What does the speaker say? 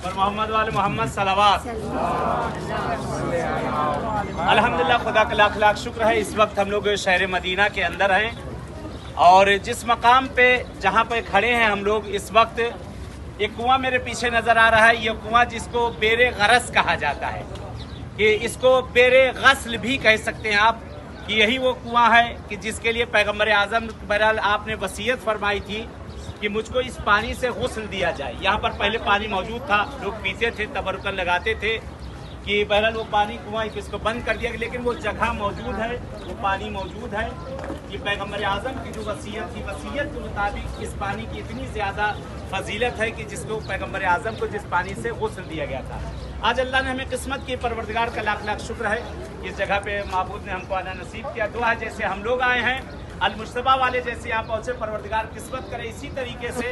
और मोहम्मद वाले मोहम्मद सलावत। अल्हम्दुलिल्लाह, खुदा का लाख लाख शुक्र है। इस वक्त हम लोग शहर मदीना के अंदर हैं और जिस मकाम पे जहाँ पे खड़े हैं हम लोग इस वक्त, एक कुआं मेरे पीछे नज़र आ रहा है। ये कुआं जिसको बेरे गरस कहा जाता है, कि इसको बेरे गस्ल भी कह सकते हैं आप, कि यही वो कुआं है कि जिसके लिए पैगम्बर आज़म बहरहाल आपने वसीयत फरमाई थी कि मुझको इस पानी से गुस्ल दिया जाए। यहाँ पर पहले पानी मौजूद था, लोग पीते थे, तबरुकन लगाते थे कि बहरहाल वो पानी कुआं इसको बंद कर दिया, लेकिन वो जगह मौजूद है, वो पानी मौजूद है। कि पैगम्बर आज़म की जो वसीयत थी, वसीयत के मुताबिक इस पानी की इतनी ज़्यादा फजीलत है कि जिसको पैगम्बर आज़म को जिस पानी से गुस्ल दिया गया था। आज अल्लाह ने हमें किस्मत की, परवरदिगार का लाख लाख शुक्र है, इस जगह पे माबूद ने हमको आना नसीब किया। दुआ है जैसे हम लोग आए हैं, अल मुश्तबा वाले जैसे आप पहुँचे, परवरदिगार किस्मत करे इसी तरीके से